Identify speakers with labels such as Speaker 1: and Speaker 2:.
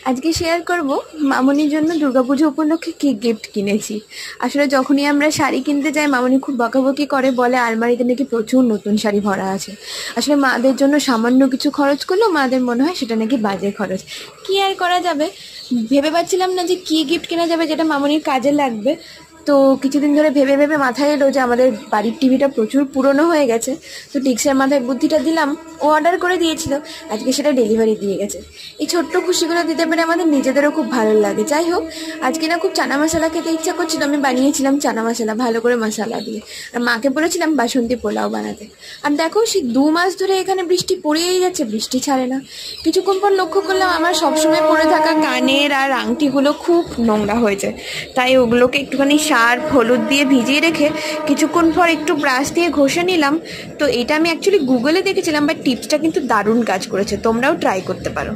Speaker 1: আজকে শেয়ার করব মামনির জন্য দুর্গাপুজো উপলক্ষে কি গিফট কিনেছি। আসলে যখনই আমরা শাড়ি কিনতে যাই মামনি খুব বকাবকি করে, বলে আলমারিতে নাকি প্রচুর নতুন শাড়ি ভরা আছে। আসলে মাদের জন্য সামান্য কিছু খরচ করলেও মাদের মনে হয় সেটা নাকি বাজে খরচ। কি আর করা যাবে, ভেবে পাচ্ছিলাম না যে কি গিফট কেনা যাবে যেটা মামনির কাজে লাগবে। তো কিছুদিন ধরে ভেবে ভেবে মাথায় এলো যে আমাদের বাড়ির টিভিটা প্রচুর পুরনো হয়ে গেছে। তো টিক্সের মাথায় বুদ্ধিটা দিলাম, ও অর্ডার করে দিয়েছিল, আজকে সেটা ডেলিভারি দিয়ে গেছে। এই ছোট্ট খুশিগুলো দিতে পেরে আমাদের নিজেদেরও খুব ভালো লাগে। যাই হোক, আজকে না খুব চানা মশলা খেতে ইচ্ছা করছিল, আমি বানিয়েছিলাম চানা মশলা ভালো করে মশলা দিয়ে। আর মাকে বলেছিলাম বাসন্তী পোলাও বানাতে। আর দেখো, সেই 2 মাস ধরে এখানে বৃষ্টি পড়েই যাচ্ছে, বৃষ্টি ছাড়ে না। কিছুক্ষণ পর লক্ষ্য করলাম আমার সবসময় পরে থাকা কানের আর আংটিগুলো খুব নোংরা হয়েছে। তাই ওগুলোকে একটুখানি সার্ফ হলুদ দিয়ে ভিজিয়ে রেখে কিছুক্ষণ পর একটু ব্রাশ দিয়ে ঘষে নিলাম। তো এটা আমি অ্যাকচুয়ালি গুগলে দেখেছিলাম, বাট টিপসটা কিন্তু দারুণ কাজ করেছে, তোমরাও ট্রাই করতে পারো।